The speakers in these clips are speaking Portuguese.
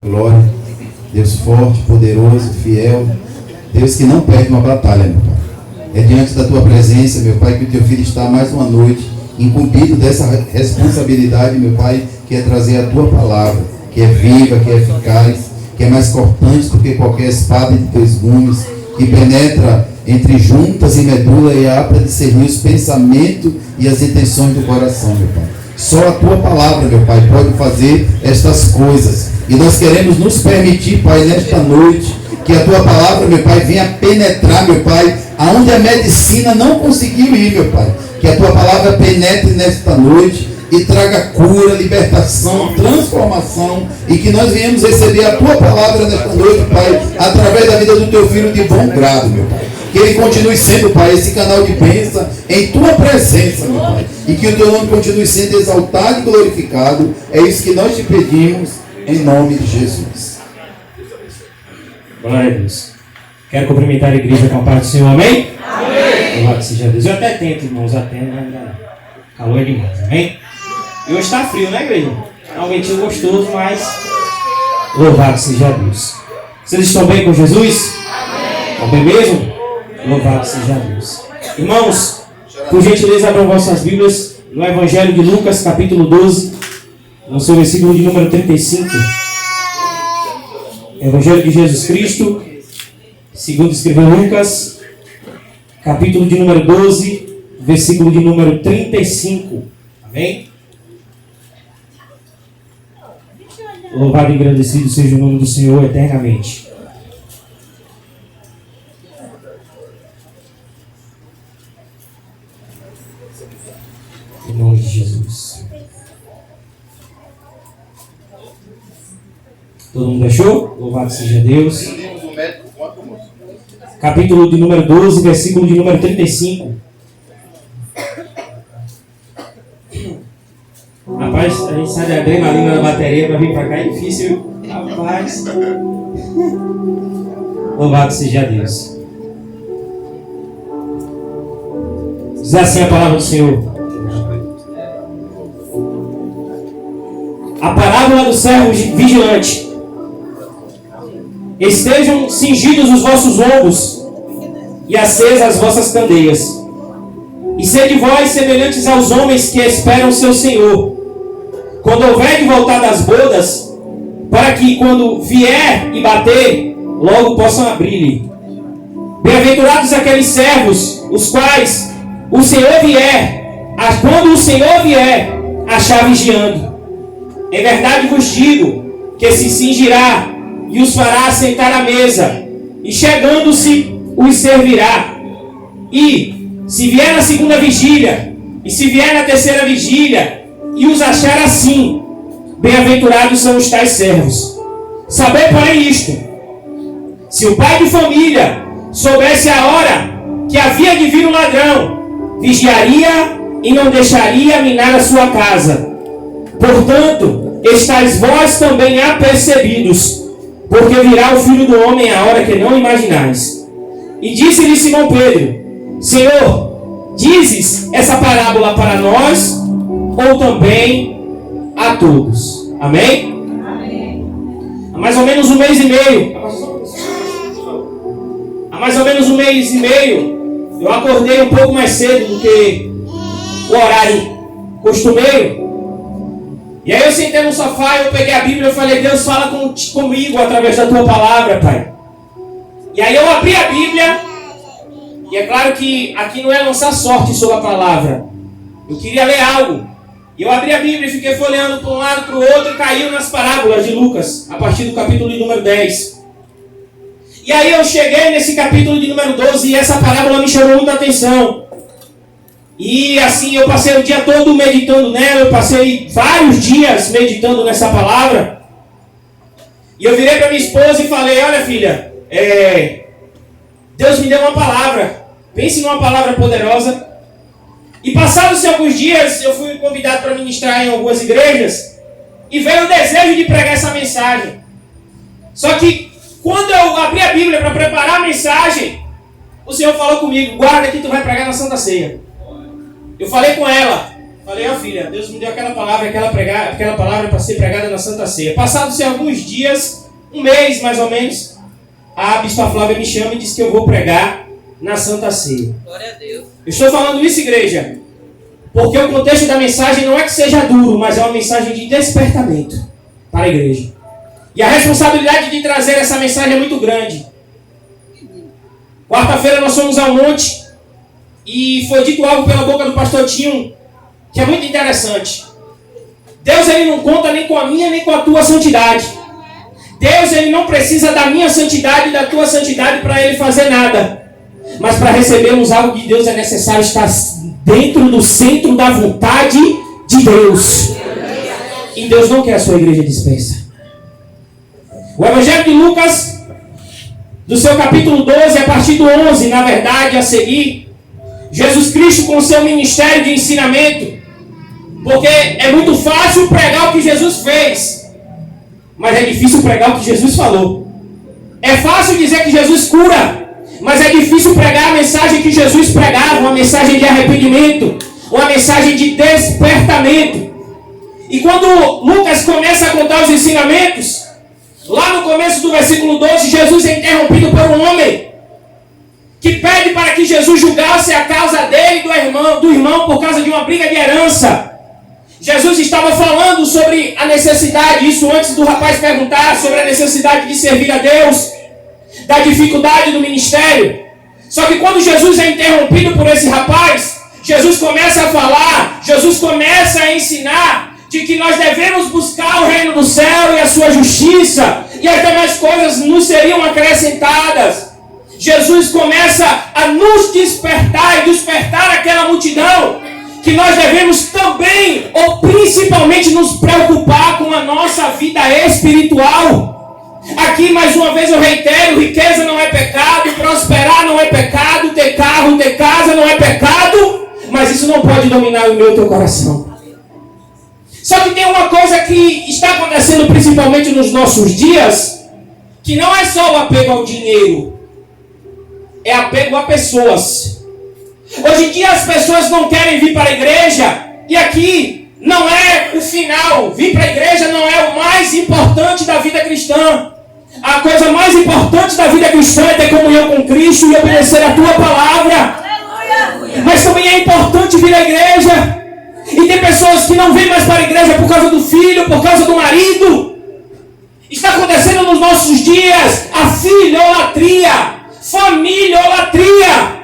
Glória, Deus forte, poderoso, fiel, Deus que não perde uma batalha, meu Pai. É diante da Tua presença, meu Pai, que o Teu Filho está mais uma noite incumbido dessa responsabilidade, meu Pai, que é trazer a Tua palavra, que é viva, que é eficaz, que é mais cortante do que qualquer espada de Teus gumes, que penetra entre juntas e medula e há para discernir os pensamentos e as intenções do coração, meu Pai. Só a Tua palavra, meu Pai, pode fazer estas coisas. E nós queremos nos permitir, Pai, nesta noite, que a Tua palavra, meu Pai, venha penetrar, meu Pai, aonde a medicina não conseguiu ir, meu Pai. Que a Tua palavra penetre nesta noite e traga cura, libertação, transformação. E que nós venhamos receber a Tua palavra nesta noite, Pai, através da vida do Teu Filho de bom grado, meu Pai. Que ele continue sendo, Pai, esse canal de bênção em Tua presença, meu Pai. E que o Teu nome continue sendo exaltado e glorificado. É isso que nós te pedimos, em nome de Jesus. Glória a Deus. Quero cumprimentar a igreja com a paz do Senhor, amém? Amém. Louvado seja Deus. Eu até tento, irmãos, atendo, mas ainda calor é demais, amém? E hoje está frio, né, igreja? É um ventinho gostoso, mas louvado seja Deus. Vocês estão bem com Jesus? Amém. Estão bem mesmo? Louvado seja Deus. Irmãos, por gentileza, abram vossas Bíblias no Evangelho de Lucas, capítulo 12, no seu versículo de número 35. Evangelho de Jesus Cristo, segundo escreveu Lucas, capítulo de número 12, versículo de número 35. Amém? Louvado e engrandecido seja o nome do Senhor eternamente. Em nome de Jesus. Todo mundo achou? Louvado seja Deus. Capítulo de número 12, versículo de número 35. Rapaz, a gente sai da adrenalina da bateria para vir para cá, é difícil. Rapaz. Louvado seja Deus. Diz assim a palavra do Senhor. A parábola do servo vigilante. Estejam cingidos os vossos ombros e acesas as vossas candeias. E sede vós semelhantes aos homens que esperam seu Senhor, quando houver de voltar das bodas, para que quando vier e bater, logo possam abrir-lhe. Bem-aventurados aqueles servos, os quais o Senhor vier, quando o Senhor vier, achar vigiando. Em verdade vos digo que se cingirá e os fará assentar à mesa, e chegando-se, os servirá. E, se vier na segunda vigília, e se vier na terceira vigília, e os achar assim, bem-aventurados são os tais servos. Sabei, porém, isto: se o pai de família soubesse a hora que havia de vir o ladrão, vigiaria e não deixaria minar a sua casa. Portanto, estáis vós também apercebidos, porque virá o Filho do Homem à hora que não imaginais. E disse-lhe Simão Pedro: Senhor, dizes essa parábola para nós, ou também a todos? Amém? Amém. Há mais ou menos um mês e meio, eu acordei um pouco mais cedo do que o horário costumeiro. E aí eu sentei no sofá, eu peguei a Bíblia e falei: Deus, fala comigo através da Tua palavra, Pai. E aí eu abri a Bíblia, e é claro que aqui não é lançar sorte sobre a palavra. Eu queria ler algo. E eu abri a Bíblia e fiquei folheando para um lado para o outro e caiu nas parábolas de Lucas, a partir do capítulo de número 10. E aí eu cheguei nesse capítulo de número 12 e essa parábola me chamou muita atenção. E assim, eu passei o dia todo meditando nela, eu passei vários dias meditando nessa palavra. E eu virei para minha esposa e falei: olha, filha, Deus me deu uma palavra, pense numa palavra poderosa. E passados alguns dias, eu fui convidado para ministrar em algumas igrejas, e veio o desejo de pregar essa mensagem. Só que, quando eu abri a Bíblia para preparar a mensagem, o Senhor falou comigo: guarda que tu vai pregar na Santa Ceia. Eu falei com ela, Falei, ó filha, Deus me deu aquela palavra para ser pregada na Santa Ceia. Passados-se alguns dias, um mês mais ou menos, a Bispa Flávia me chama e diz que eu vou pregar na Santa Ceia. Glória a Deus. Eu estou falando isso, igreja, porque o contexto da mensagem não é que seja duro, mas é uma mensagem de despertamento para a igreja. E a responsabilidade de trazer essa mensagem é muito grande. Quarta-feira nós fomos ao monte e foi dito algo pela boca do pastor Tinho que é muito interessante. Deus ele não conta nem com a minha nem com a tua santidade. Deus ele não precisa da minha santidade e da tua santidade para ele fazer nada. Mas para recebermos algo de Deus é necessário estar dentro do centro da vontade de Deus. E Deus não quer a sua igreja dispersa. O Evangelho de Lucas, do seu capítulo 12, a partir do 11, na verdade, a seguir, Jesus Cristo com seu ministério de ensinamento, porque é muito fácil pregar o que Jesus fez, mas é difícil pregar o que Jesus falou. É fácil dizer que Jesus cura, mas é difícil pregar a mensagem que Jesus pregava, uma mensagem de arrependimento, uma mensagem de despertamento. E quando Lucas começa a contar os ensinamentos, lá no começo do versículo 12, Jesus é interrompido por um homem que pede para que Jesus julgasse a causa dele e do irmão por causa de uma briga de herança. Jesus estava falando sobre a necessidade, isso antes do rapaz perguntar, sobre a necessidade de servir a Deus, da dificuldade do ministério. Só que quando Jesus é interrompido por esse rapaz, Jesus começa a falar, Jesus começa a ensinar de que nós devemos buscar o reino do céu e a sua justiça, e as demais coisas nos seriam acrescentadas. Jesus começa a nos despertar e despertar aquela multidão que nós devemos também, ou principalmente, nos preocupar com a nossa vida espiritual. Aqui, mais uma vez, eu reitero, riqueza não é pecado, prosperar não é pecado, ter carro, ter casa não é pecado, mas isso não pode dominar o meu e o teu coração. Só que tem uma coisa que está acontecendo principalmente nos nossos dias, que não é só o apego ao dinheiro, é apego a pessoas. Hoje em dia as pessoas não querem vir para a igreja, e aqui não é o final. Vir para a igreja não é o mais importante da vida cristã. A coisa mais importante da vida cristã é ter comunhão com Cristo e obedecer a tua palavra. Mas também é importante vir à igreja. E tem pessoas que não vêm mais para a igreja por causa do filho, por causa do marido. Está acontecendo nos nossos dias a filholatria, família-olatria.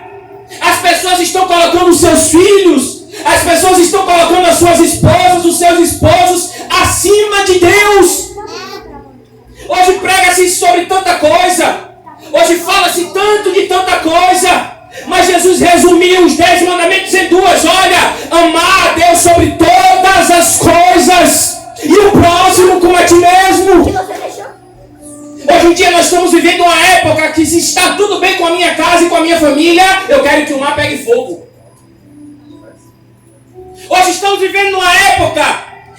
As pessoas estão colocando os seus filhos, as pessoas estão colocando as suas esposas, os seus esposos acima de Deus. Hoje prega-se sobre tanta coisa, hoje fala-se tanto de tanta coisa, mas Jesus resumiu os 10 mandamentos em duas. Olha, amar a Deus sobre todas as coisas e o próximo como a ti mesmo. Hoje em dia nós estamos vivendo uma época que, se está tudo bem com a minha casa e com a minha família, eu quero que o mar pegue fogo. Hoje estamos vivendo uma época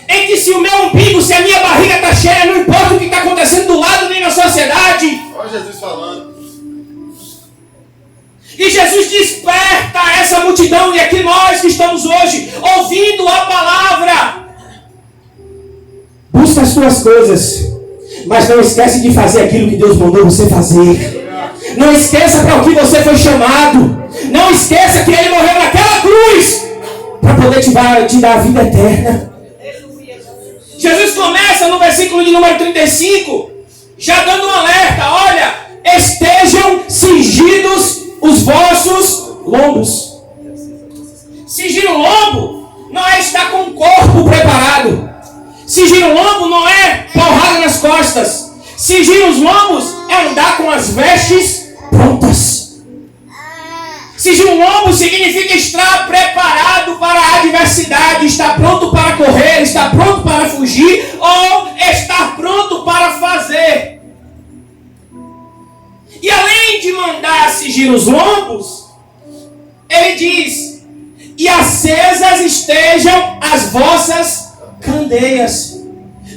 em que, se o meu umbigo, se a minha barriga está cheia, não importa o que está acontecendo do lado nem na sociedade. Olha Jesus falando. E Jesus desperta essa multidão, e aqui nós que estamos hoje ouvindo a palavra. Busca as tuas coisas, mas não esquece de fazer aquilo que Deus mandou você fazer. Não esqueça para o que você foi chamado. Não esqueça que Ele morreu naquela cruz para poder te dar a vida eterna. Jesus começa no versículo de número 35, já dando um alerta. Olha, estejam cingidos os vossos lombos. Cingir o lombo não é estar com o corpo preparado. Cingir o lombo não é porrada nas costas. Cingir os lombos é andar com as vestes prontas. Cingir o lombo significa estar preparado para a adversidade, estar pronto para correr, estar pronto para fugir ou estar pronto para fazer. E além de mandar cingir os lombos, ele diz: e acesas estejam as vossas candeias.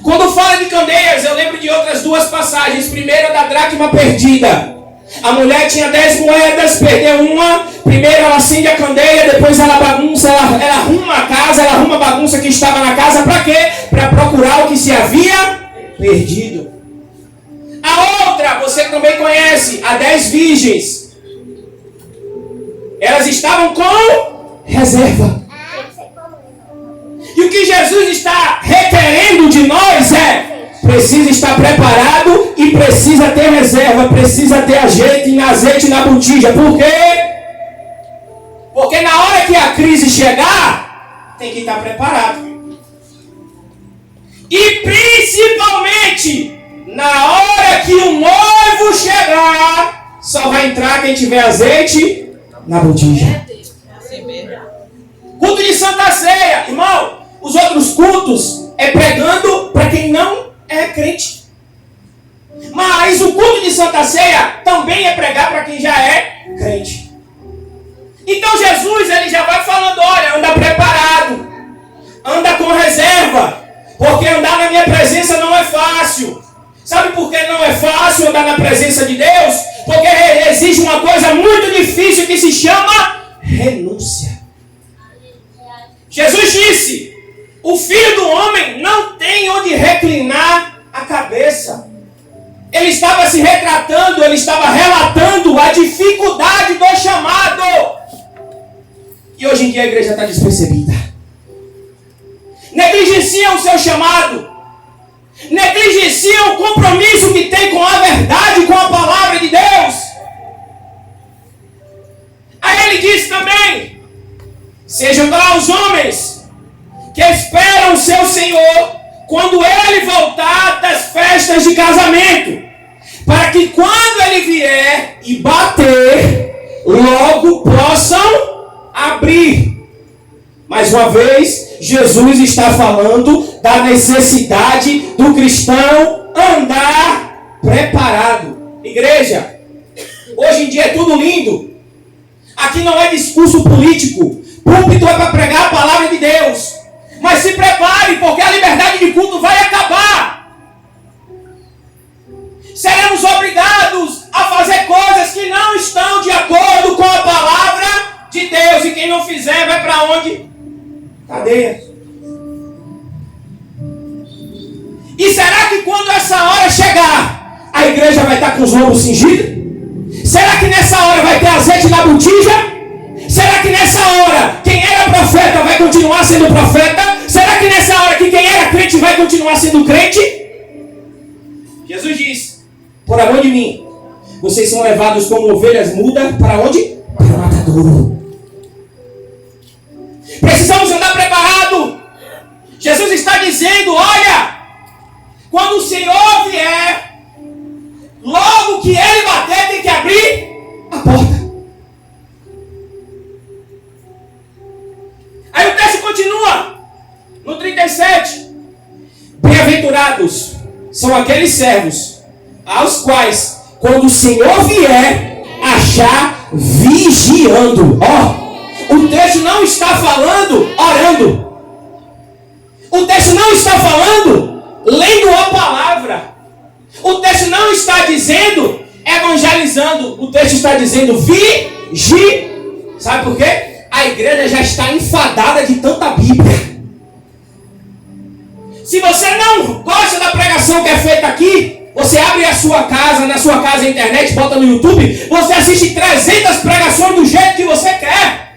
Quando fala de candeias, eu lembro de outras duas passagens. Primeiro, da dracma perdida. A mulher tinha 10 moedas, perdeu uma. Primeiro ela acende a candeia, depois ela bagunça, ela arruma a casa, ela arruma a bagunça que estava na casa. Para quê? Para procurar o que se havia perdido. A outra, você também conhece, a 10 virgens. Elas estavam com reserva. E o que Jesus está requerendo de nós precisa estar preparado e precisa ter reserva, precisa ter azeite na botija. Por quê? Porque na hora que a crise chegar, tem que estar preparado. E principalmente, na hora que o noivo chegar, só vai entrar quem tiver azeite na botija. Culto de Santa Ceia, irmão. Os outros cultos é pregando para quem não é crente. Mas o culto de Santa Ceia também é pregar para quem já é crente. Então Jesus, ele já vai falando, olha, anda preparado, anda com reserva, porque andar na minha presença não é fácil. Sabe por que não é fácil andar na presença de Deus? Porque existe uma coisa muito difícil que se chama renúncia. Jesus disse, o Filho do Homem não tem onde reclinar a cabeça. Ele estava se retratando, ele estava relatando a dificuldade do chamado. E hoje em dia a igreja está despercebida. Negligencia o seu chamado. Negligencia o compromisso que tem com a verdade, com a palavra de Deus. Aí ele diz também, sejam lá os homens que esperam o seu Senhor quando ele voltar das festas de casamento, para que quando ele vier e bater, logo possam abrir. Mais uma vez, Jesus está falando da necessidade do cristão andar preparado. Igreja, hoje em dia é tudo lindo. Aqui não é discurso político. Púlpito é para pregar a palavra de Deus. Mas se prepare, porque a liberdade de culto vai acabar. Seremos obrigados a fazer coisas que não estão de acordo com a palavra de Deus. E quem não fizer vai para onde? Cadeia. E será que quando essa hora chegar, a igreja vai estar com os lombos cingidos? Será que nessa hora vai ter azeite na botija? Será que nessa hora quem era profeta vai continuar sendo profeta? Será que nessa hora que quem era crente vai continuar sendo crente? Jesus diz, por amor de mim, vocês são levados como ovelhas mudas para onde? Para o matadouro. Precisamos andar preparado. Jesus está dizendo, olha, quando o Senhor vier, logo que ele bater, tem que abrir a porta. Aí o texto continua, no 37. Bem-aventurados são aqueles servos, aos quais, quando o Senhor vier, achar vigiando. O texto não está falando orando. O texto não está falando lendo a palavra. O texto não está dizendo evangelizando. O texto está dizendo vigie. Sabe por quê? A igreja já está enfadada de tanta Bíblia. Se você não gosta da pregação que é feita aqui, você abre a sua casa, na sua casa a internet, bota no YouTube, você assiste 300 pregações do jeito que você quer.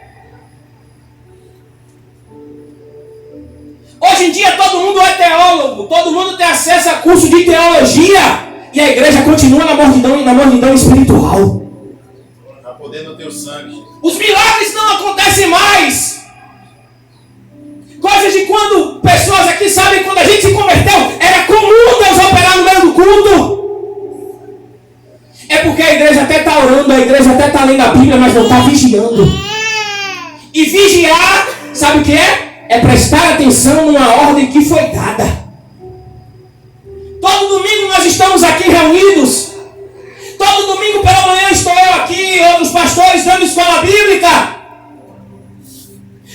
Hoje em dia todo mundo é teólogo, todo mundo tem acesso a curso de teologia, e a igreja continua na mordidão espiritual. Está podendo ter o sangue. Os milagres não acontecem mais. Coisas de quando pessoas aqui sabem, quando a gente se converteu, era comum Deus operar no meio do culto. É porque a igreja até está orando, a igreja até está lendo a Bíblia, mas não está vigiando. E vigiar, sabe o que é? É prestar atenção numa ordem que foi dada. Todo domingo nós estamos aqui reunidos. Todo domingo pela manhã estou eu aqui, outros pastores dando escola bíblica.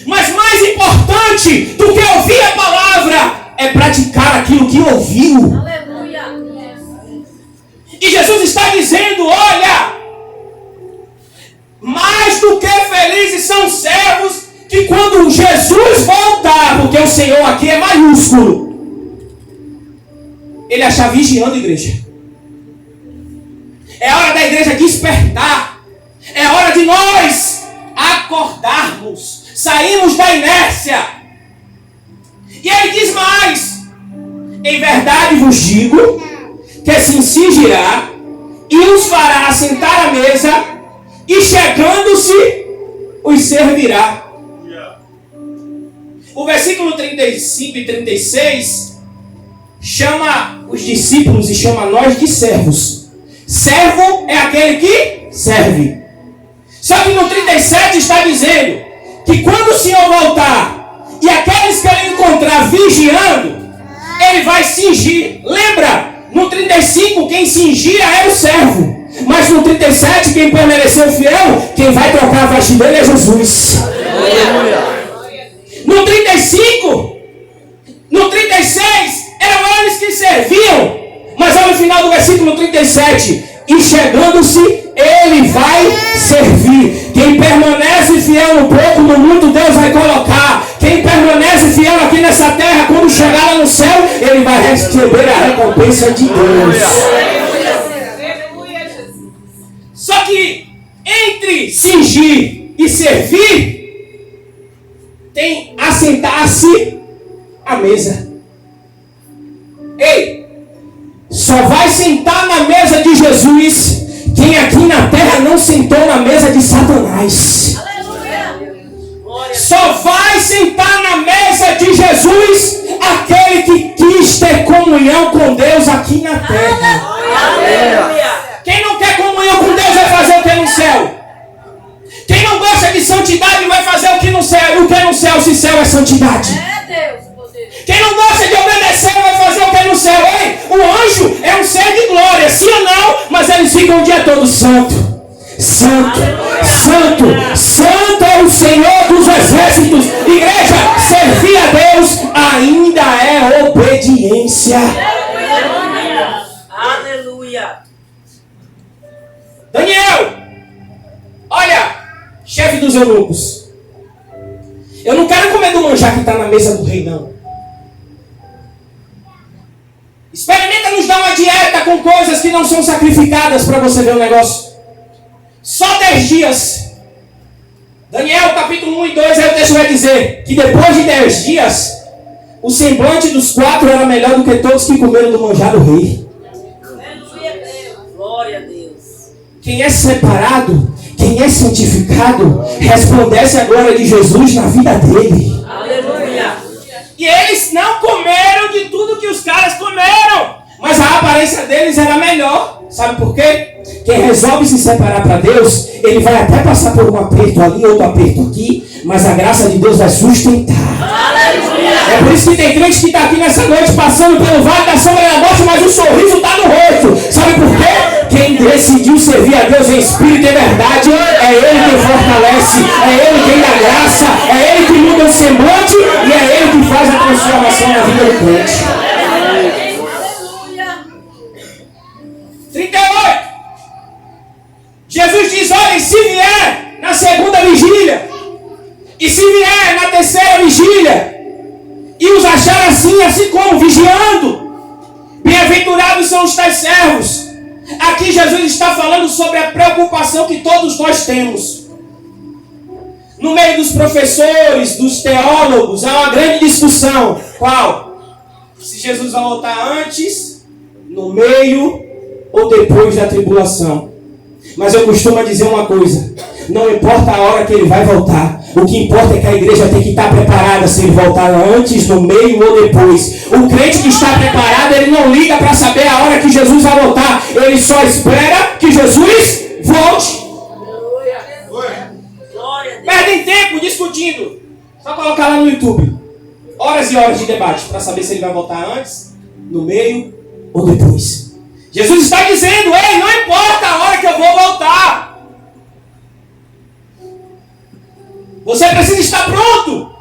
Mas mais importante do que ouvir a palavra é praticar aquilo que ouviu. Aleluia. E Jesus está dizendo, olha, felizes são os servos que quando Jesus voltar, porque o Senhor aqui é maiúsculo, Ele está vigiando a igreja. É hora da igreja despertar. É hora de nós acordarmos, sairmos da inércia. E Ele diz mais: em verdade vos digo que se cingirá e os fará assentar à mesa, e chegando-se os servirá. O versículo 35 e 36 chama os discípulos e chama nós de servos. Servo é aquele que serve. Só que no 37 está dizendo que quando o Senhor voltar e aqueles que Ele encontrar vigiando, Ele vai cingir. Lembra? No 35 quem cingia era o servo. Mas no 37 quem permaneceu fiel, quem vai trocar a veste dele é Jesus. Aleluia. No 35, no 36, eram eles que serviam. Mas olha o final do versículo 37. E chegando-se, Ele vai servir. Quem permanece fiel no pouco, no muito, Deus vai colocar. Quem permanece fiel aqui nessa terra, quando chegar lá no céu, ele vai receber a recompensa de Deus. Só que entre cingir e servir, tem assentar-se à mesa. Ei, só vai sentar na mesa de Jesus quem aqui na terra não sentou na mesa de Satanás. Só vai sentar na mesa de Jesus aquele que quis ter comunhão com Deus aqui na terra. Quem não quer comunhão com Deus vai fazer o que no céu? Quem não gosta de santidade vai fazer o que no céu? O que no céu, se céu é santidade? Quem não gosta de obedecer vai fazer o que no céu? Ei, o anjo é um ser de glória, sim ou não? Mas eles ficam o dia todo santo. Santo, santo, santo é o Senhor dos exércitos. Igreja, servir a Deus ainda é obediência. Aleluia. Daniel, olha, chefe dos eunucos, eu não quero comer do manjar que está na mesa do rei, não. Experimenta nos dar uma dieta com coisas que não são sacrificadas para você ver o negócio. Só 10 dias. Daniel capítulo 1 e 2, aí o texto vai dizer que depois de 10 dias, o semblante dos 4 era melhor do que todos que comeram do manjar do rei. Glória a Deus. Quem é separado, quem é santificado, resplandece a glória de Jesus na vida dele. Aleluia. E eles não comeram de tudo que os caras comeram, mas a aparência deles era melhor. Sabe por quê? Quem resolve se separar para Deus, ele vai até passar por um aperto ali, outro aperto aqui, mas a graça de Deus vai sustentar. Aleluia. É por isso que tem crente que está aqui nessa noite passando pelo vale da sombra da morte, mas o sorriso está no rosto. Sabe por quê? Quem decidiu servir a Deus em espírito e verdade, é Ele quem fortalece, é Ele quem dá graça, é Ele que muda o semblante e é Ele que faz a transformação na vida do crente. 38. Jesus diz: olha, se vier na segunda vigília, e se vier na terceira vigília, e os achar assim como vigiando, bem-aventurados são os tais servos. Aqui Jesus está falando sobre a preocupação que todos nós temos. No meio dos professores, dos teólogos, há uma grande discussão. Qual? Se Jesus vai voltar antes, no meio ou depois da tribulação. Mas eu costumo dizer uma coisa: não importa a hora que ele vai voltar, o que importa é que a igreja tem que estar preparada se ele voltar antes, no meio ou depois. O crente que está preparado, ele não liga para saber a hora que Jesus vai voltar, ele só espera que Jesus volte. Perdem tempo discutindo. Só colocar lá no YouTube horas e horas de debate para saber se ele vai voltar antes, no meio ou depois. Jesus está dizendo: ei, não importa a hora que eu vou voltar, você precisa estar pronto.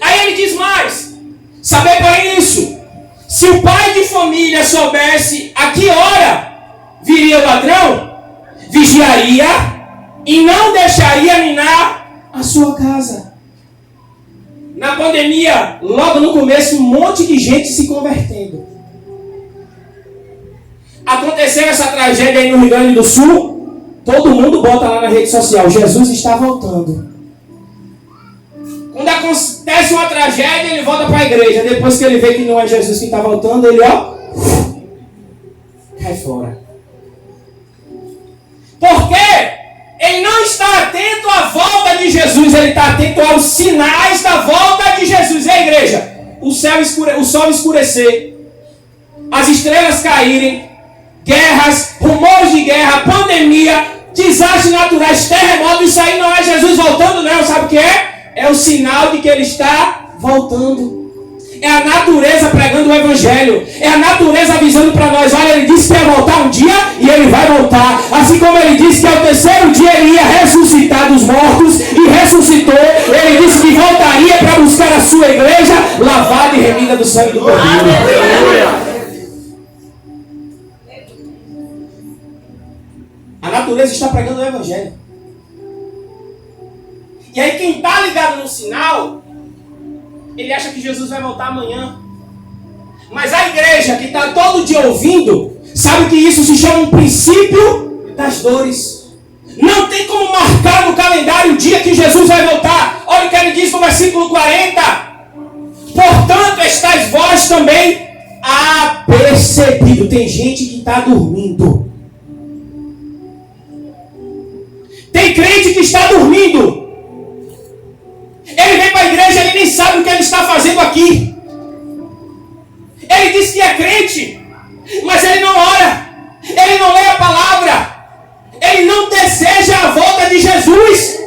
Aí ele diz mais: saber para isso, se o pai de família soubesse a que hora viria o ladrão, vigiaria e não deixaria minar a sua casa. Na pandemia, logo no começo, um monte de gente se convertendo. Aconteceu essa tragédia aí no Rio Grande do Sul, todo mundo bota lá na rede social, Jesus está voltando. Quando acontece uma tragédia, ele volta para a igreja. Depois que ele vê que não é Jesus que está voltando, ele cai fora. Por quê? Ele não está atento à volta de Jesus, ele está atento aos sinais da volta de Jesus. E a igreja? O sol escurecer, as estrelas caírem, guerras, rumores de guerra, pandemia, desastres naturais, terremotos, isso aí não é Jesus voltando, não. Sabe o que é? É o sinal de que ele está voltando. É a natureza pregando o evangelho. É a natureza avisando para nós. Olha, ele disse que ia voltar um dia e ele vai voltar. Assim como ele disse que ao terceiro dia ele ia ressuscitar dos mortos e ressuscitou. Ele disse que voltaria para buscar a sua igreja lavada e remida do sangue do Cordeiro. A natureza está pregando o evangelho. E aí quem está ligado no sinal, ele acha que Jesus vai voltar amanhã. Mas a igreja que está todo dia ouvindo, sabe que isso se chama um princípio das dores. Não tem como marcar no calendário o dia que Jesus vai voltar. Olha o que ele diz no versículo 40. Portanto, estáis vós também apercebidos. Tem gente que está dormindo. Tem crente que está dormindo. Ele vem para a igreja, ele nem sabe o que ele está fazendo aqui. Ele diz que é crente, mas ele não ora, ele não lê a palavra, ele não deseja a volta de Jesus,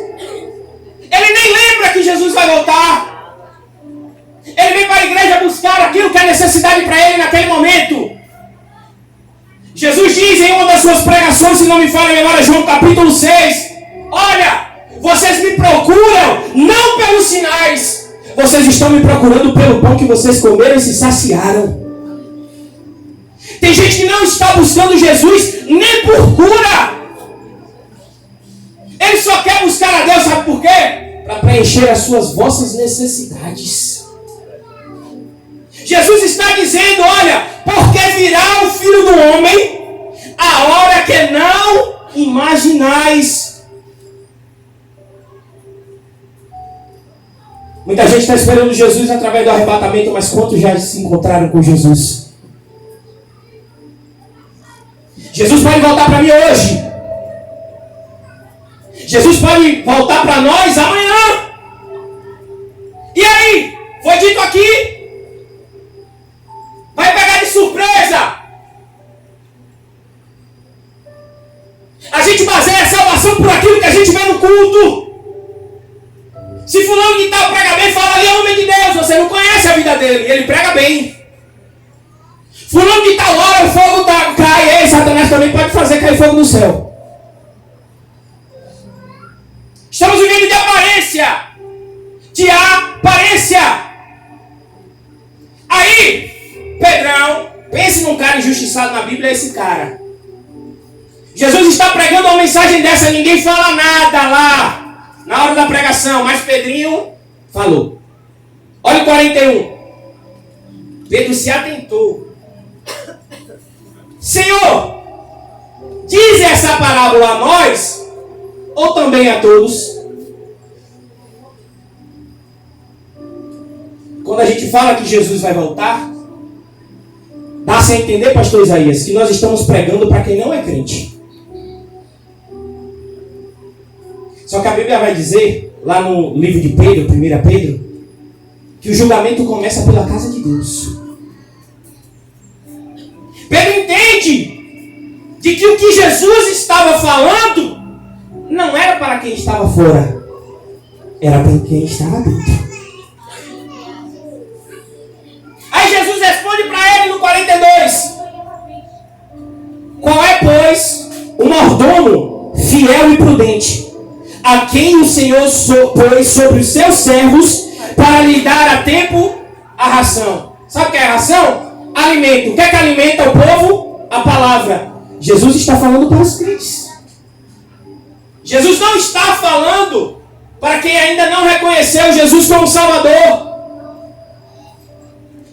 ele nem lembra que Jesus vai voltar. Ele vem para a igreja buscar aquilo que é necessidade para ele naquele momento. Jesus diz em uma das suas pregações, se não me falha a memória, João capítulo 6, olha, vocês me procuram não pelos sinais, vocês estão me procurando pelo pão que vocês comeram e se saciaram. Tem gente que não está buscando Jesus nem por cura. Ele só quer buscar a Deus, sabe por quê? Para preencher as suas vossas necessidades. Jesus está dizendo, olha, porque virá o Filho do Homem a hora que não imaginais. Muita gente está esperando Jesus através do arrebatamento, mas quantos já se encontraram com Jesus? Jesus pode voltar para mim hoje. Jesus pode voltar para nós amanhã. E aí? Foi dito aqui? Vai pegar de surpresa. A gente baseia a salvação por aquilo que a gente vê no culto. Se fulano de tal prega bem, fala ali, é homem de Deus. Você não conhece a vida dele, ele prega bem. Fulano de tal hora, o fogo cai. Ei, Satanás também pode fazer cair fogo no céu. Estamos vivendo de aparência. De aparência. Aí, Pedrão, pense num cara injustiçado na Bíblia, é esse cara. Jesus está pregando uma mensagem dessa, ninguém fala nada lá. Na hora da pregação, mas Pedrinho falou. Olha o 41. Pedro se atentou. Senhor, diz essa parábola a nós, ou também a todos? Quando a gente fala que Jesus vai voltar, dá-se a entender, pastor Isaías, que nós estamos pregando para quem não é crente. Só que a Bíblia vai dizer, lá no livro de Pedro, 1 Pedro, que o julgamento começa pela casa de Deus. Pedro entende de que o que Jesus estava falando não era para quem estava fora, era para quem estava dentro. Aí Jesus responde para ele no 42. Qual é, pois, o mordomo fiel e prudente, a quem o Senhor pôs sobre os seus servos para lhe dar a tempo a ração? Sabe o que é a ração? Alimento. O que é que alimenta o povo? A palavra. Jesus está falando para os crentes. Jesus não está falando para quem ainda não reconheceu Jesus como Salvador.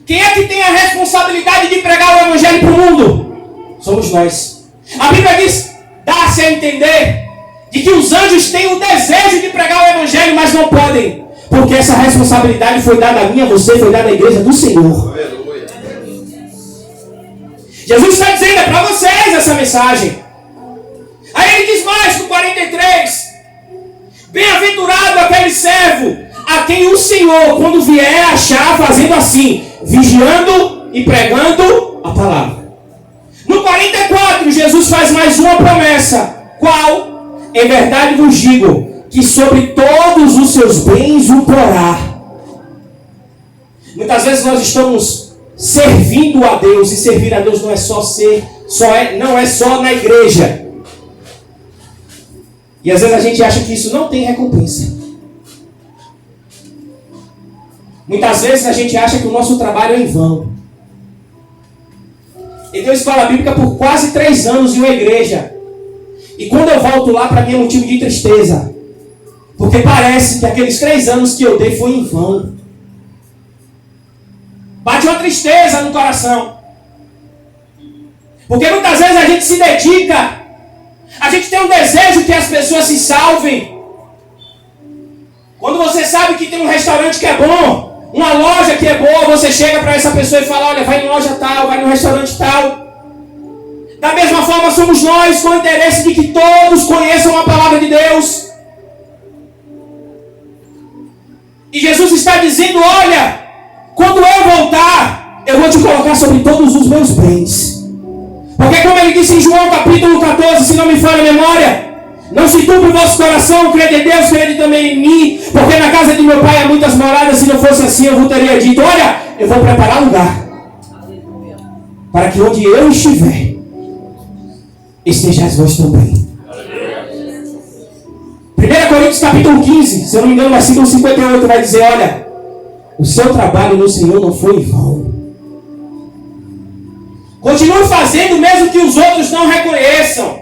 Quem é que tem a responsabilidade de pregar o Evangelho para o mundo? Somos nós. A Bíblia diz, dá-se a entender, de que os anjos têm o desejo de pregar o Evangelho, mas não podem, porque essa responsabilidade foi dada a mim, a você, foi dada à igreja do Senhor. Aleluia. Jesus está dizendo, é para vocês essa mensagem. Aí ele diz mais no 43, bem-aventurado aquele servo, a quem o Senhor, quando vier, achar fazendo assim, vigiando e pregando a palavra. No 44, Jesus faz mais uma promessa, qual? Em verdade vos digo, que sobre todos os seus bens o porá. Muitas vezes nós estamos servindo a Deus, e servir a Deus não é só não é só na igreja. E às vezes a gente acha que isso não tem recompensa. Muitas vezes a gente acha que o nosso trabalho é em vão. Eu dei escola bíblica por quase 3 anos em uma igreja. E quando eu volto lá, para mim é motivo de tristeza. Porque parece que aqueles 3 anos que eu dei foi em vão. Bate uma tristeza no coração. Porque muitas vezes a gente se dedica, a gente tem um desejo que as pessoas se salvem. Quando você sabe que tem um restaurante que é bom, uma loja que é boa, você chega para essa pessoa e fala, olha, vai em loja tal, vai no restaurante tal. Da mesma forma somos nós, com o interesse de que todos conheçam a palavra de Deus. E Jesus está dizendo, olha, quando eu voltar, eu vou te colocar sobre todos os meus bens. Porque como ele disse em João capítulo 14, se não me falha a memória, não se turbe o vosso coração, crede em Deus, crede também em mim, porque na casa de meu pai há muitas moradas, se não fosse assim eu vos teria dito, olha, eu vou preparar lugar, para que onde eu estiver, estejais vós também. 1 Coríntios capítulo 15, se eu não me engano, versículo 58, vai dizer, olha, o seu trabalho no Senhor não foi em vão. Continue fazendo mesmo que os outros não reconheçam.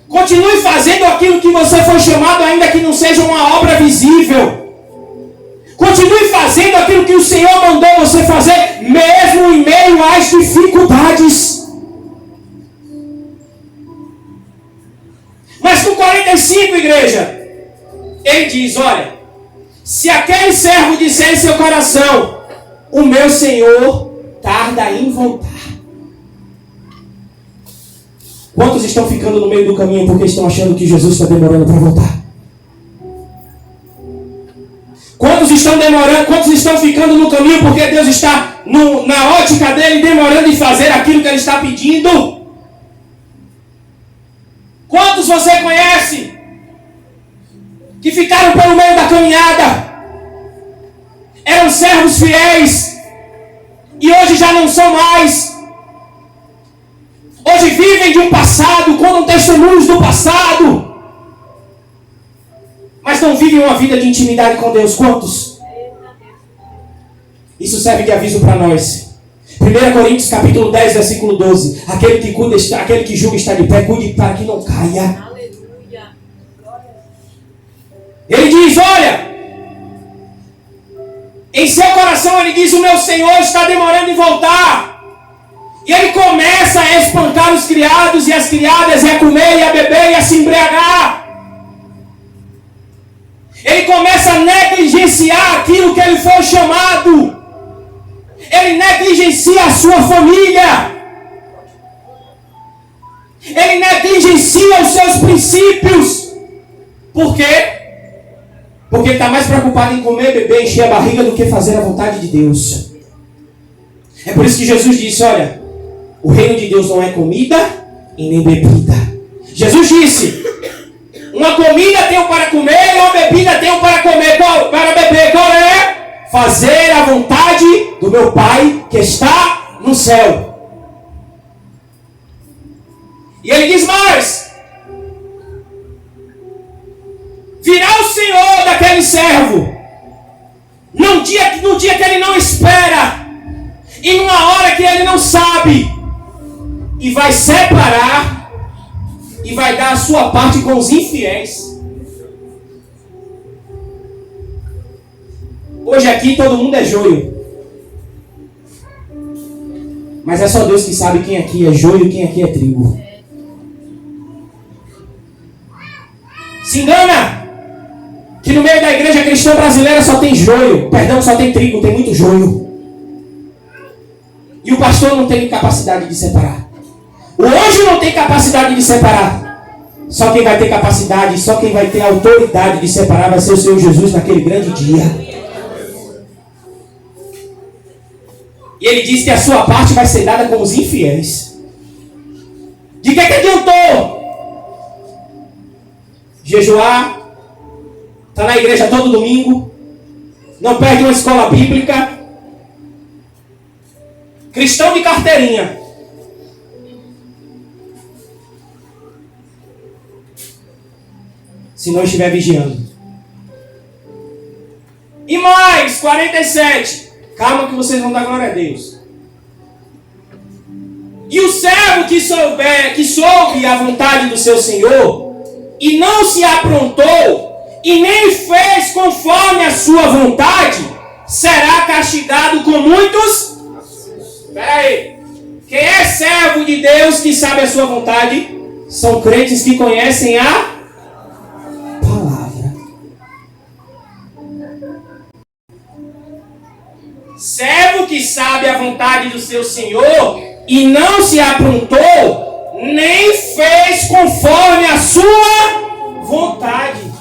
Continue fazendo aquilo que você foi chamado, ainda que não seja uma obra visível. Continue fazendo aquilo que o Senhor mandou você fazer, mesmo em meio às dificuldades. Mas no 45, igreja, ele diz, olha, se aquele servo disser em seu coração, o meu Senhor tarda em voltar. Quantos estão ficando no meio do caminho porque estão achando que Jesus está demorando para voltar? Quantos estão demorando? Quantos estão ficando no caminho porque Deus está na ótica dele demorando em fazer aquilo que ele está pedindo? Quantos você conhece que ficaram pelo meio da caminhada? Eram servos fiéis e hoje já não são mais. Hoje vivem de um passado, contam testemunhos do passado, mas não vivem uma vida de intimidade com Deus. Quantos? Isso serve de aviso para nós. 1 Coríntios capítulo 10, versículo 12. Aquele que julga está de pé, cuide para que não caia. Aleluia. Ele diz, olha, em seu coração ele diz, o meu Senhor está demorando em voltar. E ele começa a espancar os criados e as criadas, e a comer, e a beber, e a se embriagar. Ele começa a negligenciar aquilo que ele foi chamado. Ele negligencia a sua família. Ele negligencia os seus princípios. Por quê? Porque ele está mais preocupado em comer, beber, encher a barriga do que fazer a vontade de Deus. É por isso que Jesus disse, olha, o reino de Deus não é comida e nem bebida. Jesus disse, uma comida tenho para comer e uma bebida tenho para comer, para beber. Qual é? Fazer a vontade do meu Pai que está no céu. E ele diz mais, virá o Senhor daquele servo, no dia que ele não espera, e numa hora que ele não sabe, e vai separar e vai dar a sua parte com os infiéis. Hoje aqui todo mundo é joio. Mas é só Deus que sabe quem aqui é joio e quem aqui é trigo. Se engana que no meio da igreja cristã brasileira só tem joio. Perdão, só tem trigo, tem muito joio. E o pastor não tem capacidade de separar. O anjo não tem capacidade de separar. Só quem vai ter capacidade, só quem vai ter autoridade de separar vai ser o Senhor Jesus naquele grande dia. E ele diz que a sua parte vai ser dada com os infiéis. De que adiantou jejuar, está na igreja todo domingo, não perde uma escola bíblica, cristão de carteirinha, se não estiver vigiando? E mais, 47. Calma que vocês vão dar glória a Deus. E o servo que soube a vontade do seu senhor, e não se aprontou, e nem fez conforme a sua vontade, será castigado com muitos... Espera aí. Quem é servo de Deus que sabe a sua vontade? São crentes que conhecem a palavra. Servo que sabe a vontade do seu Senhor e não se aprontou, nem fez conforme a sua vontade,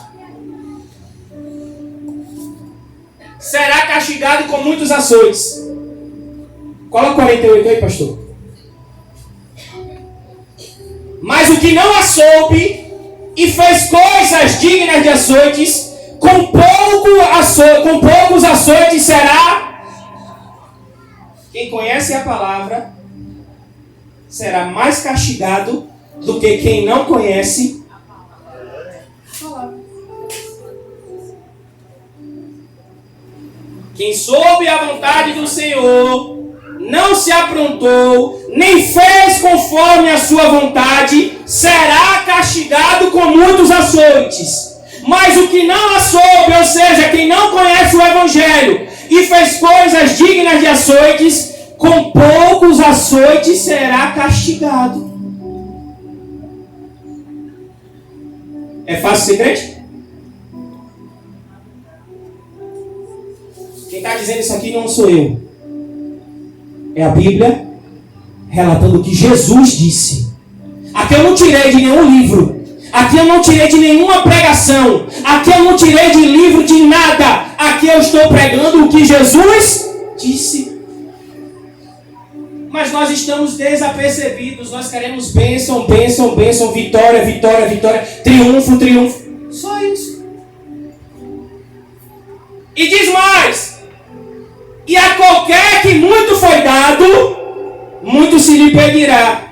será castigado com muitos açoites. Coloca 48 aí, pastor. Mas o que não a soube e fez coisas dignas de açoites, com poucos açoites será... Quem conhece a palavra será mais castigado do que quem não conhece a palavra. Quem soube a vontade do Senhor, não se aprontou, nem fez conforme a sua vontade, será castigado com muitos açoites. Mas o que não a soube, ou seja, quem não conhece o Evangelho e fez coisas dignas de açoites, com poucos açoites será castigado. É fácil ser crente? Quem está dizendo isso aqui não sou eu. É a Bíblia relatando o que Jesus disse. Aqui eu não tirei de nenhum livro. Aqui eu não tirei de nenhuma pregação. Aqui eu não tirei de livro de nada. Aqui eu estou pregando o que Jesus disse. Mas nós estamos desapercebidos. Nós queremos bênção, bênção, bênção, vitória, vitória, vitória, triunfo, triunfo. Só isso. E diz mais: e a qualquer que muito foi dado, muito se lhe pedirá.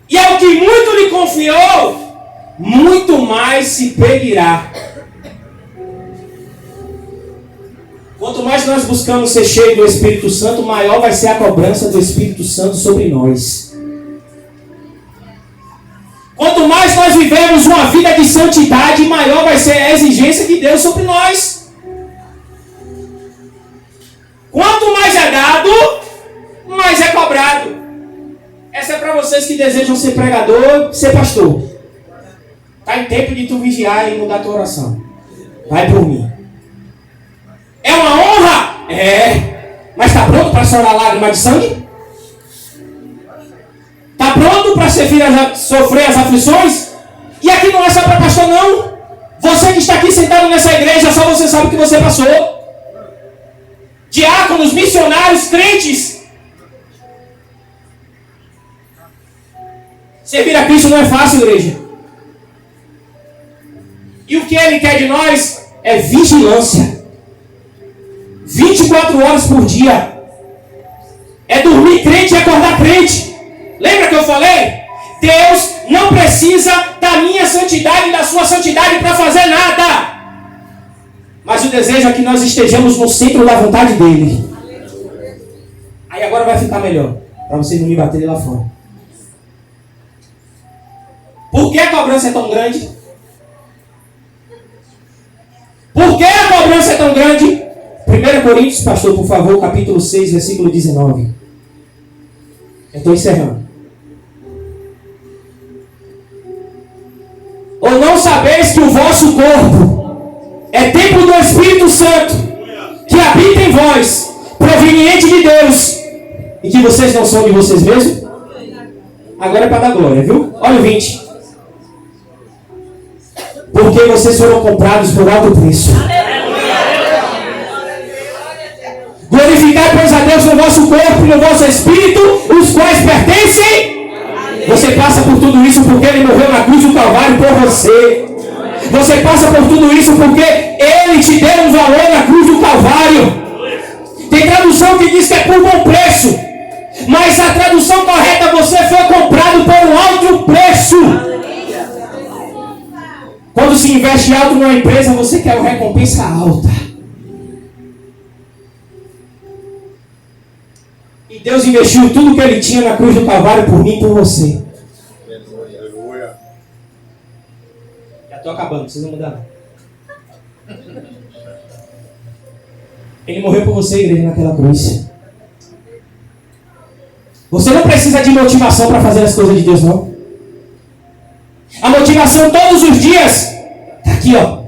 E ao que muito lhe confiou, muito mais se pedirá. Quanto mais nós buscamos ser cheios do Espírito Santo, maior vai ser a cobrança do Espírito Santo sobre nós. Quanto mais nós vivemos uma vida de santidade, maior vai ser a exigência de Deus sobre nós. Quanto mais é dado, mais é cobrado. Essa é para vocês que desejam ser pregador, ser pastor. Está em tempo de tu vigiar e mudar a tua oração. Vai por mim. É uma honra? É. Mas está pronto para chorar lágrimas de sangue? Está pronto para sofrer as aflições? E aqui não é só para pastor, não. Você que está aqui sentado nessa igreja, só você sabe o que você passou. Diáconos, missionários, crentes. Servir a Cristo não é fácil, igreja. E o que Ele quer de nós é vigilância. 24 horas por dia. É dormir crente e acordar crente. Lembra que eu falei? Deus não precisa da minha santidade e da sua santidade para fazer nada. Mas o desejo é que nós estejamos no centro da vontade dEle. Aí agora vai ficar melhor. Para vocês não me baterem lá fora. Por que a cobrança é tão grande? Por que a cobrança é tão grande? 1 Coríntios, pastor, por favor, capítulo 6, versículo 19. Eu estou encerrando. Ou não sabeis que o vosso corpo é templo do Espírito Santo, que habita em vós, proveniente de Deus, e que vocês não são de vocês mesmos? Agora é para dar glória, viu? Olha o 20. Porque vocês foram comprados por alto preço. Glorificai, pois, a Deus no vosso corpo e no vosso espírito, os quais pertencem. Você passa por tudo isso porque Ele morreu na cruz do Calvário por você. Você passa por tudo isso porque Ele te deu um valor na cruz do Calvário. Tem tradução que diz que é por bom preço, mas a tradução correta, você foi comprado por um alto preço. Quando se investe alto numa empresa, você quer uma recompensa alta. E Deus investiu tudo que Ele tinha na cruz do Calvário por mim e por você. Já estou acabando, vocês não mudar não. Ele morreu por você, igreja, naquela cruz. Você não precisa de motivação para fazer as coisas de Deus, não. A motivação todos os dias está aqui, ó.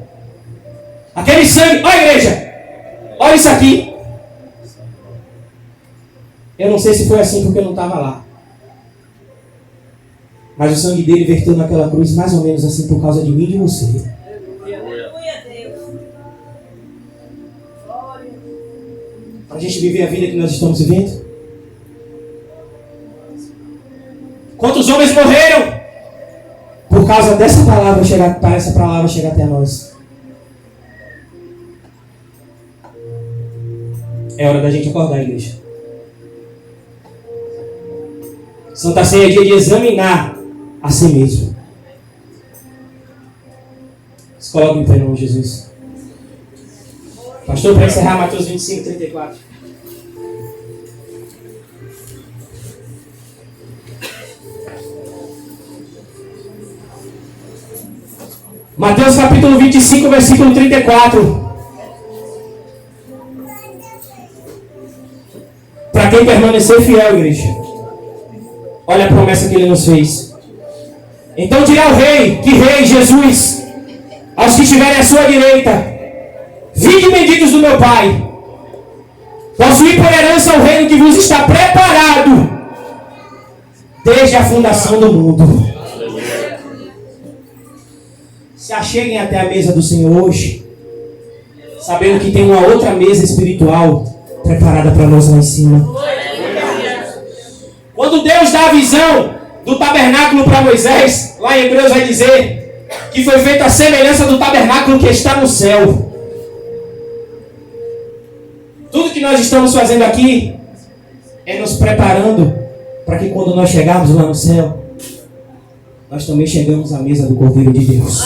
Aquele sangue. Olha, igreja. Olha isso aqui. Eu não sei se foi assim porque eu não estava lá. Mas o sangue dele verteu naquela cruz mais ou menos assim por causa de mim e de você. Para a gente viver a vida que nós estamos vivendo. Quantos homens morreram por causa dessa palavra chegar, para essa palavra chegar até nós? É hora da gente acordar, igreja. Santa Ceia é dia de examinar a si mesmo. Se coloque em pé, em nome de Jesus. Pastor, para encerrar, Mateus 25, 34. Mateus capítulo 25, versículo 34. Para quem permanecer fiel, igreja. Olha a promessa que Ele nos fez. Então dirá o rei, que rei, Jesus, aos que estiverem à sua direita: vinde, benditos do meu Pai, possuí por herança o reino que vos está preparado desde a fundação do mundo. Se acheguem até a mesa do Senhor hoje, sabendo que tem uma outra mesa espiritual preparada para nós lá em cima. Quando Deus dá a visão do tabernáculo para Moisés, lá em Hebreus vai dizer que foi feita a semelhança do tabernáculo que está no céu. Tudo que nós estamos fazendo aqui é nos preparando para que quando nós chegarmos lá no céu, nós também chegamos à mesa do Cordeiro de Deus.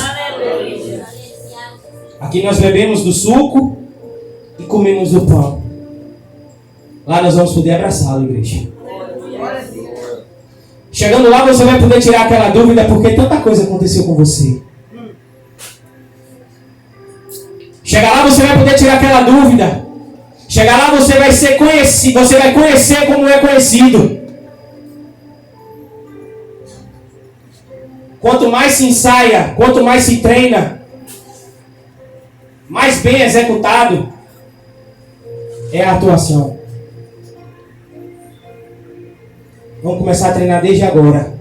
Aqui nós bebemos do suco e comemos do pão. Lá nós vamos poder abraçá-lo, igreja. Chegando lá você vai poder tirar aquela dúvida porque tanta coisa aconteceu com você. Chegar lá você vai poder tirar aquela dúvida. Chegar lá você vai ser conhecido, você vai conhecer como é conhecido. Quanto mais se ensaia, quanto mais se treina, mais bem executado é a atuação. Vamos começar a treinar desde agora,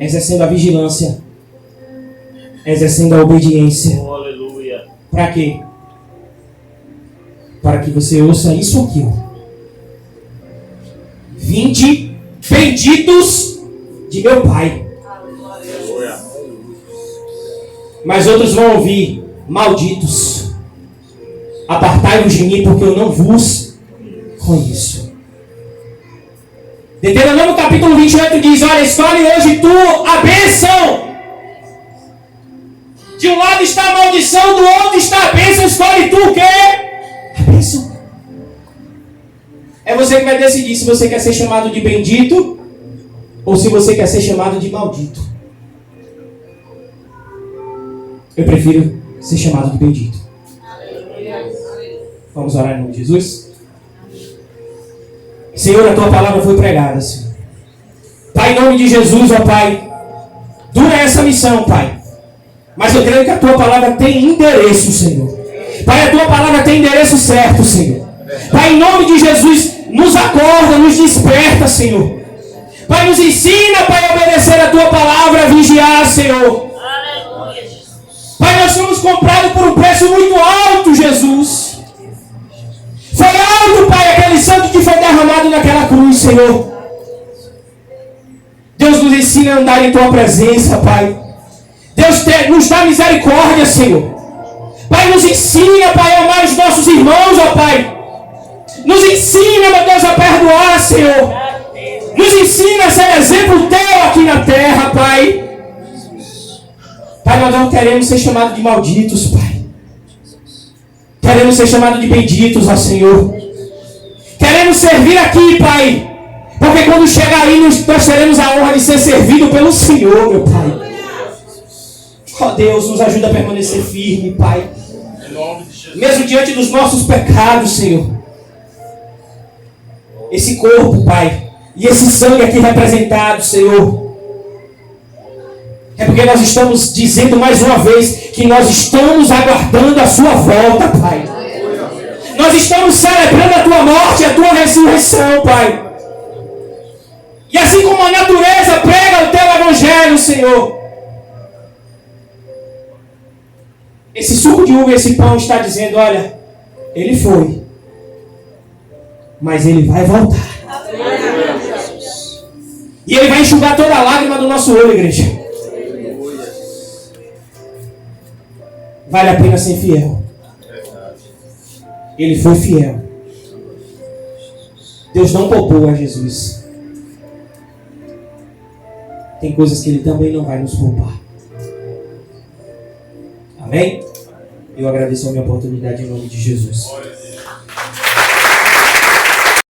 exercendo a vigilância, exercendo a obediência. Aleluia. Para quê? Para que você ouça isso aqui. Vinde, benditos de meu Pai. Aleluia. Mas outros vão ouvir: malditos, apartai-vos de mim, porque eu não vos conheço. Deuteronômio capítulo 28 diz: olha, escolhe hoje tu a bênção. De um lado está a maldição, do outro está a bênção. Escolhe tu o quê? A bênção. É você que vai decidir se você quer ser chamado de bendito ou se você quer ser chamado de maldito. Eu prefiro ser chamado de bendito. Vamos orar em nome de Jesus? Senhor, a tua palavra foi pregada, Senhor. Pai, em nome de Jesus, ó Pai, dura essa missão, Pai. Mas eu creio que a tua palavra tem endereço, Senhor. Pai, a tua palavra tem endereço certo, Senhor. Pai, em nome de Jesus, nos acorda, nos desperta, Senhor. Pai, nos ensina, Pai, a obedecer a tua palavra, a vigiar, Senhor. Pai, nós fomos comprados por um preço muito alto, Jesus. Foi alto, Pai, aquele sangue que foi derramado naquela cruz, Senhor. Deus nos ensina a andar em tua presença, Pai. Deus nos dá misericórdia, Senhor. Pai, nos ensina, Pai, a amar os nossos irmãos, ó Pai. Nos ensina, meu Deus, a perdoar, Senhor. Nos ensina a ser exemplo teu aqui na terra, Pai. Pai, nós não queremos ser chamados de malditos, Pai. Queremos ser chamados de benditos, ó Senhor. Queremos servir aqui, Pai. Porque quando chegar aí, nós teremos a honra de ser servido pelo Senhor, meu Pai. Ó Deus, nos ajuda a permanecer firme, Pai. Mesmo diante dos nossos pecados, Senhor. Esse corpo, Pai, e esse sangue aqui representado, Senhor, é porque nós estamos dizendo mais uma vez que nós estamos aguardando a sua volta, Pai. Nós estamos celebrando a tua morte e a tua ressurreição, Pai. E assim como a natureza prega o teu evangelho, Senhor, esse suco de uva e esse pão está dizendo, olha, ele foi, mas ele vai voltar. E ele vai enxugar toda a lágrima do nosso olho, igreja. Vale a pena ser fiel. Ele foi fiel. Deus não poupou a Jesus. Tem coisas que ele também não vai nos poupar. Amém? Eu agradeço a minha oportunidade em nome de Jesus.